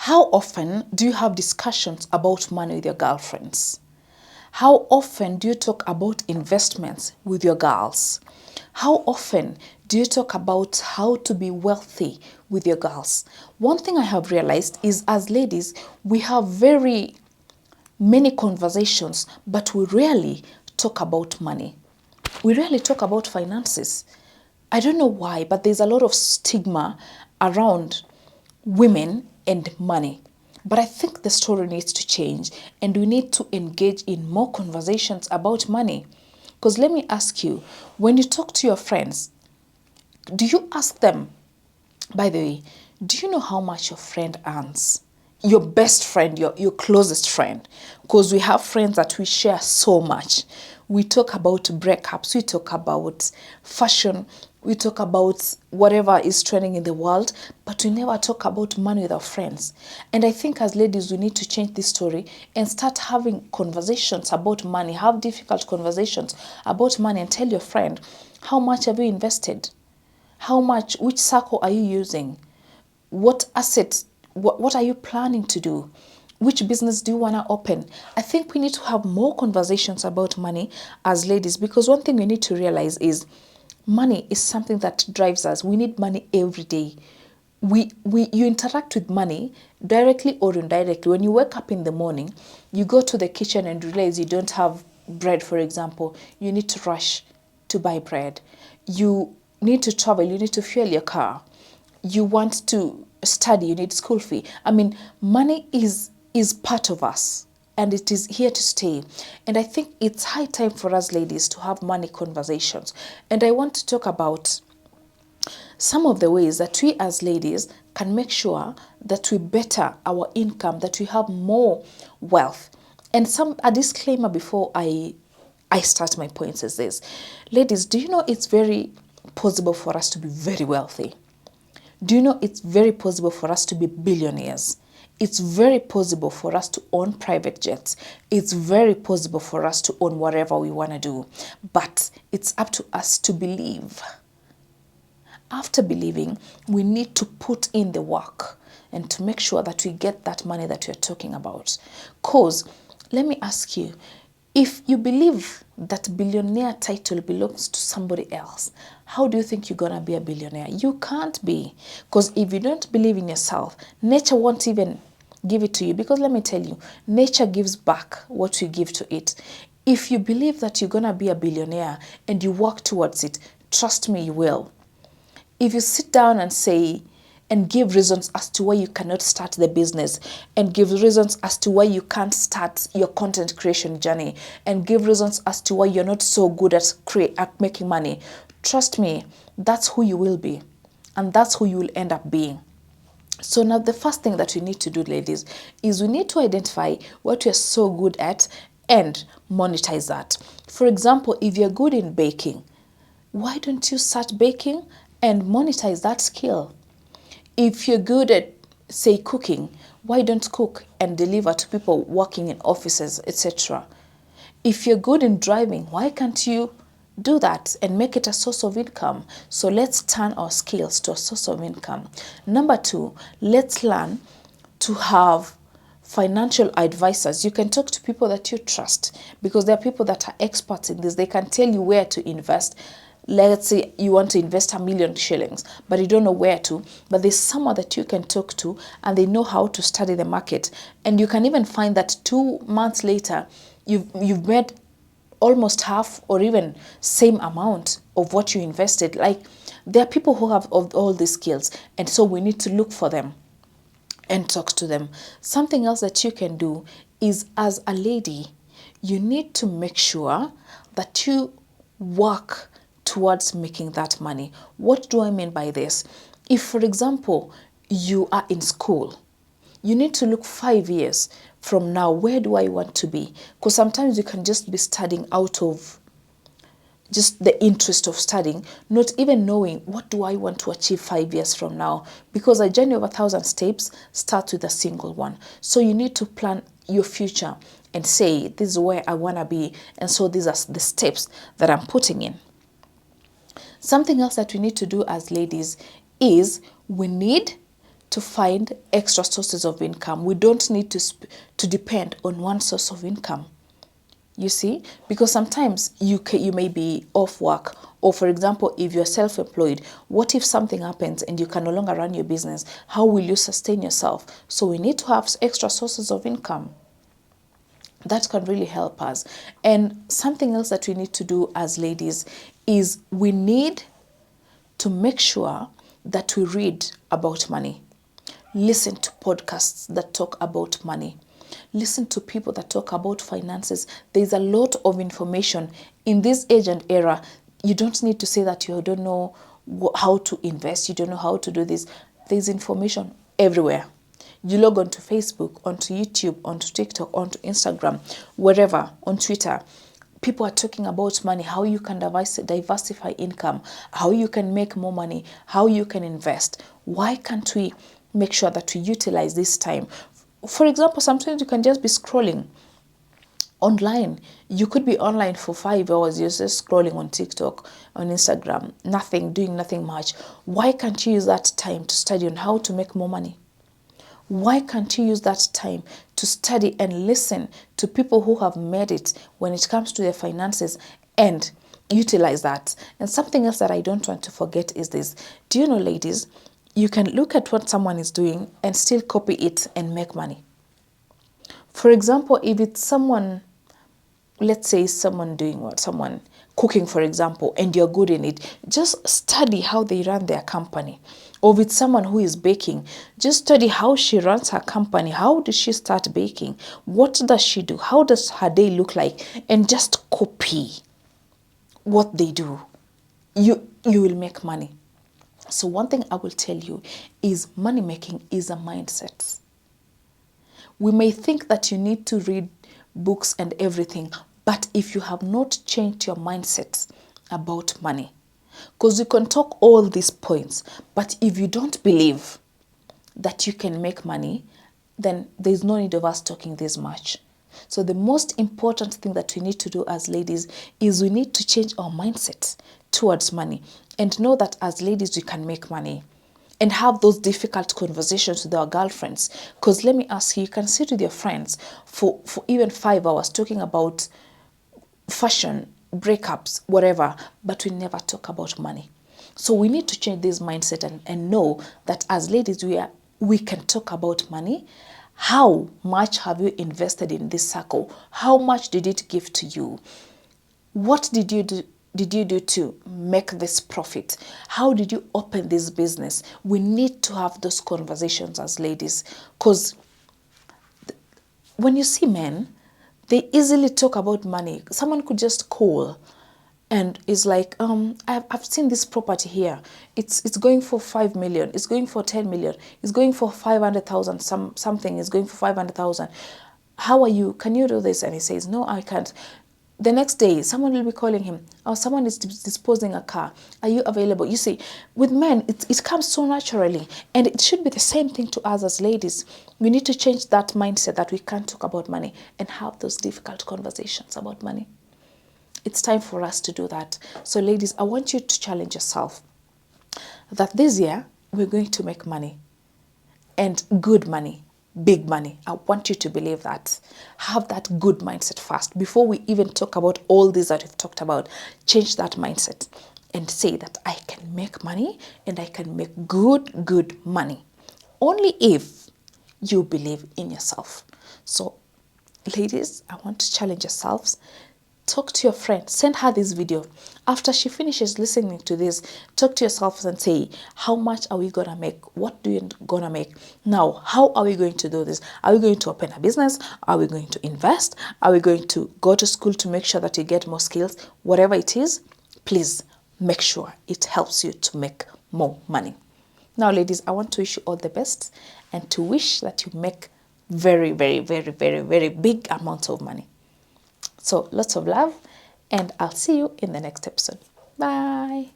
How often do you have discussions about money with your girlfriends? How often do you talk about investments with your girls? How often do you talk about how to be wealthy with your girls? One thing I have realized is as ladies, we have very many conversations, but we rarely talk about money. We rarely talk about finances. I don't know why, but there's a lot of stigma around women and money. But I think the story needs to change and we need to engage in more conversations about money. Because let me ask you, when you talk to your friends, do you ask them, by the way, do you know how much your friend earns? Your best friend, your closest friend. Because we have friends that we share so much. We talk about breakups, we talk about fashion, we talk about whatever is trending in the world, but we never talk about money with our friends. And I think as ladies, we need to change this story and start having conversations about money, have difficult conversations about money and tell your friend, how much have you invested? How much, which circle are you using? What assets, what are you planning to do? Which business do you want to open? I think we need to have more conversations about money as ladies, because one thing we need to realize is money is something that drives us. We need money every day. You interact with money directly or indirectly. When you wake up in the morning, you go to the kitchen and realize you don't have bread, for example, you need to rush to buy bread. You need to travel, you need to fuel your car. You want to study, you need school fee. I mean, money is part of us and it is here to stay. And I think it's high time for us ladies to have money conversations. And I want to talk about some of the ways that we as ladies can make sure that we better our income, that we have more wealth. And a disclaimer before I start my points is this. Ladies, do you know it's very possible for us to be very wealthy? Do you know it's very possible for us to be billionaires? It's very possible for us to own private jets. It's very possible for us to own whatever we want to do. But it's up to us to believe. After believing, we need to put in the work and to make sure that we get that money that we're talking about. Because, let me ask you, if you believe that billionaire title belongs to somebody else, how do you think you're going to be a billionaire? You can't be. Because if you don't believe in yourself, nature won't even give it to you. Because let me tell you, nature gives back what you give to it. If you believe that you're going to be a billionaire and you work towards it, trust me, you will. If you sit down and say, and give reasons as to why you cannot start the business, and give reasons as to why you can't start your content creation journey, and give reasons as to why you're not so good at making money, trust me, that's who you will be, and that's who you will end up being. So now the first thing that we need to do, ladies, is we need to identify what you're so good at and monetize that. For example, if you're good in baking, why don't you start baking and monetize that skill? If you're good at, say, cooking, why don't cook and deliver to people working in offices, etc.? If you're good in driving, why can't you do that and make it a source of income? So let's turn our skills to a source of income. Number 2, let's learn to have financial advisors. You can talk to people that you trust, because there are people that are experts in this. They can tell you where to invest. Let's say you want to invest 1 million shillings, but you don't know where to, but there's someone that you can talk to and they know how to study the market. And you can even find that 2 months later, you've made almost half or even same amount of what you invested. Like, there are people who have all these skills, and so we need to look for them and talk to them. Something else that you can do is, as a lady, you need to make sure that you work towards making that money. What do I mean by this? If, for example, you are in school, you need to look 5 years from now, where do I want to be? Because sometimes you can just be studying out of just the interest of studying, not even knowing what do I want to achieve 5 years from now, because a journey of 1,000 steps starts with a single one. So you need to plan your future and say, this is where I want to be, and so these are the steps that I'm putting in. Something else that we need to do as ladies is we need to find extra sources of income. We don't need to depend on one source of income. You see, because sometimes you may be off work, or for example, if you're self-employed, what if something happens and you can no longer run your business? How will you sustain yourself? So we need to have extra sources of income. That can really help us. And something else that we need to do as ladies is we need to make sure that we read about money. Listen to podcasts that talk about money. Listen to people that talk about finances. There's a lot of information in this age and era. You don't need to say that you don't know how to invest, you don't know how to do this. There's information everywhere. You log onto Facebook, onto YouTube, onto TikTok, onto Instagram, wherever, on Twitter. People are talking about money, how you can diversify income, how you can make more money, how you can invest. Why can't we make sure that we utilize this time? For example, sometimes you can just be scrolling online. You could be online for 5 hours, you're just scrolling on TikTok, on Instagram, doing nothing much. Why can't you use that time to study on how to make more money? Why can't you use that time to study and listen to people who have made it when it comes to their finances and utilize that? And something else that I don't want to forget is this. Do you know, ladies, you can look at what someone is doing and still copy it and make money. For example, if it's someone, let's say someone cooking, for example, and you're good in it, just study how they run their company. Or with someone who is baking, just study how she runs her company. How does she start baking? What does she do? How does her day look like? And just copy what they do. You will make money. So one thing I will tell you is money making is a mindset. We may think that you need to read books and everything, but if you have not changed your mindset about money, because you can talk all these points, but if you don't believe that you can make money, then there's no need of us talking this much. So the most important thing that we need to do as ladies is we need to change our mindset towards money and know that as ladies we can make money and have those difficult conversations with our girlfriends. Because let me ask you, you can sit with your friends for even 5 hours talking about fashion, breakups, whatever, but we never talk about money. So we need to change this mindset and know that as ladies we can talk about money. How much have you invested in this circle? How much did it give to you? What did you do to make this profit? How did you open this business? We need to have those conversations as ladies, because when you see men, they easily talk about money. Someone could just call and is like, I've seen this property here. It's going for 5 million. It's going for 10 million. It's going for 500,000. Something is going for 500,000. How are you? Can you do this? And he says, no, I can't. The next day, someone will be calling him, or someone is disposing a car. Are you available? You see, with men, it comes so naturally. And it should be the same thing to us as ladies. We need to change that mindset that we can't talk about money and have those difficult conversations about money. It's time for us to do that. So ladies, I want you to challenge yourself that this year, we're going to make money, and good money. Big money. I want you to believe that. Have that good mindset first. Before we even talk about all these that we've talked about, change that mindset and say that I can make money and I can make good money. Only if you believe in yourself. So, ladies, I want to challenge yourselves. Talk to your friend. Send her this video. After she finishes listening to this, talk to yourself and say, how much are we going to make? What do you going to make? Now, how are we going to do this? Are we going to open a business? Are we going to invest? Are we going to go to school to make sure that you get more skills? Whatever it is, please make sure it helps you to make more money. Now, ladies, I want to wish you all the best and to wish that you make very, very, very, very, very big amounts of money. So lots of love, and I'll see you in the next episode. Bye.